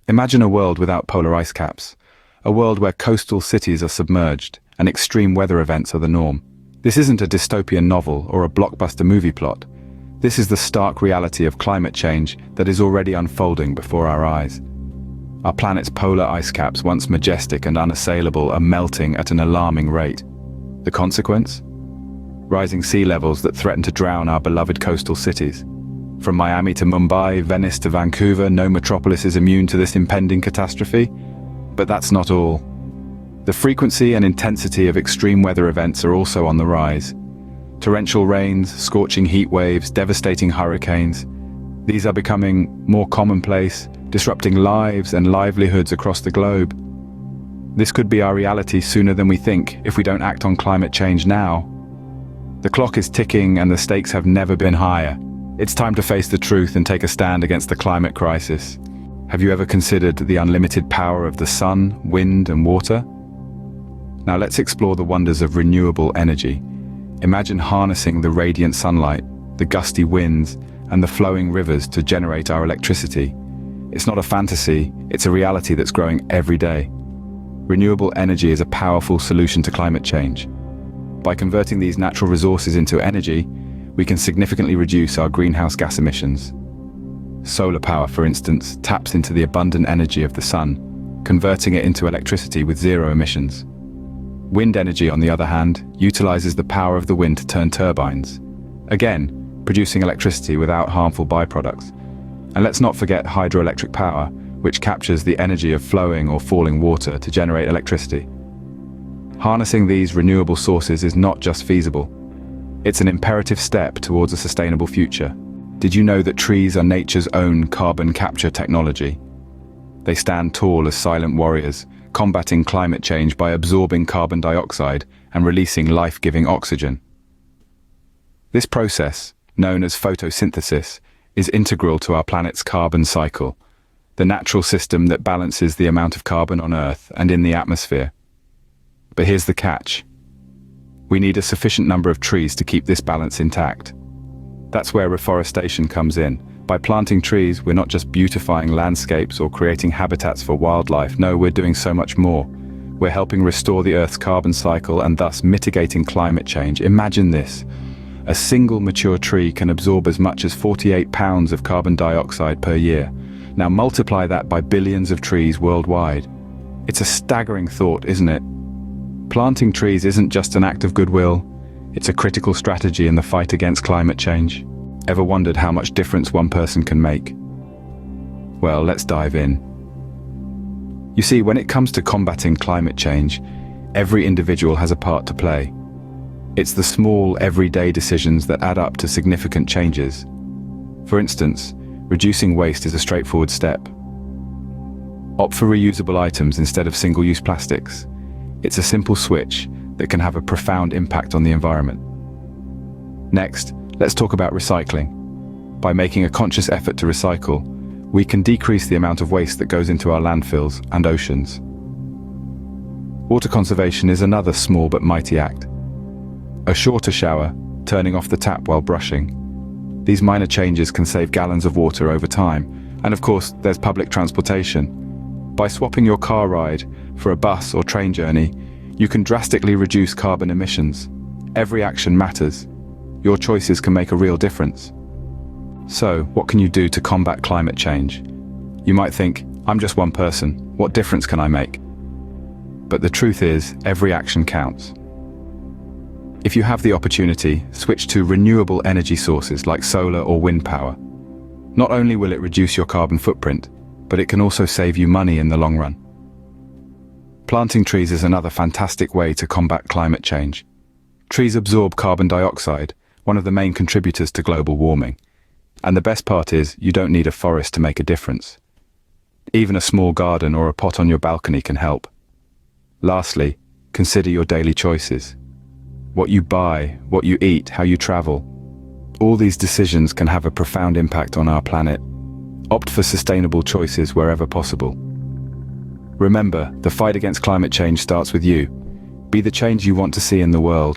Imagine a world without polar ice caps, a world where coastal cities are submerged and extreme weather events are the norm. This isn't a dystopian novel or a blockbuster movie plot. This is the stark reality of climate change that is already unfolding before our eyes. Our planet's polar ice caps, once majestic and unassailable, are melting at an alarming rate. The consequence? Rising sea levels that threaten to drown our beloved coastal cities. From Miami to Mumbai, Venice to Vancouver, no metropolis is immune to this impending catastrophe. But that's not all. The frequency and intensity of extreme weather events are also on the rise. Torrential rains, scorching heat waves, devastating hurricanes. These are becoming more commonplace, disrupting lives and livelihoods across the globe. This could be our reality sooner than we think if we don't act on climate change now. The clock is ticking and the stakes have never been higher. It's time to face the truth and take a stand against the climate crisis. Have you ever considered the unlimited power of the sun, wind, and water? Now let's explore the wonders of renewable energy. Imagine harnessing the radiant sunlight, the gusty winds, and the flowing rivers to generate our electricity. It's not a fantasy, it's a reality that's growing every day. Renewable energy is a powerful solution to climate change. By converting these natural resources into energy, we can significantly reduce our greenhouse gas emissions. Solar power, for instance, taps into the abundant energy of the sun, converting it into electricity with zero emissions. Wind energy, on the other hand, utilizes the power of the wind to turn turbines, again, producing electricity without harmful byproducts. And let's not forget hydroelectric power, which captures the energy of flowing or falling water to generate electricity. Harnessing these renewable sources is not just feasible. It's an imperative step towards a sustainable future. Did you know that trees are nature's own carbon capture technology? They stand tall as silent warriors, combating climate change by absorbing carbon dioxide and releasing life-giving oxygen. This process, known as photosynthesis, is integral to our planet's carbon cycle, the natural system that balances the amount of carbon on Earth and in the atmosphere. But here's the catch. We need a sufficient number of trees to keep this balance intact. That's where reforestation comes in. By planting trees, we're not just beautifying landscapes or creating habitats for wildlife. No, we're doing so much more. We're helping restore the Earth's carbon cycle and thus mitigating climate change. Imagine this. A single mature tree can absorb as much as 48 pounds of carbon dioxide per year. Now multiply that by billions of trees worldwide. It's a staggering thought, isn't it? Planting trees isn't just an act of goodwill. It's a critical strategy in the fight against climate change. Ever wondered how much difference one person can make? Well, let's dive in. You see, when it comes to combating climate change, every individual has a part to play. It's the small, everyday decisions that add up to significant changes. For instance, reducing waste is a straightforward step. Opt for reusable items instead of single-use plastics. It's a simple switch that can have a profound impact on the environment. Next, let's talk about recycling. By making a conscious effort to recycle, we can decrease the amount of waste that goes into our landfills and oceans. Water conservation is another small but mighty act. A shorter shower, turning off the tap while brushing. These minor changes can save gallons of water over time. And of course, there's public transportation. By swapping your car ride for a bus or train journey, you can drastically reduce carbon emissions. Every action matters. Your choices can make a real difference. So, what can you do to combat climate change? You might think, I'm just one person, what difference can I make? But the truth is, every action counts. If you have the opportunity, switch to renewable energy sources like solar or wind power. Not only will it reduce your carbon footprint, but it can also save you money in the long run. Planting trees is another fantastic way to combat climate change. Trees absorb carbon dioxide, one of the main contributors to global warming. And the best part is, you don't need a forest to make a difference. Even a small garden or a pot on your balcony can help. Lastly, consider your daily choices. What you buy, what you eat, how you travel. All these decisions can have a profound impact on our planet. Opt for sustainable choices wherever possible. Remember, the fight against climate change starts with you. Be the change you want to see in the world.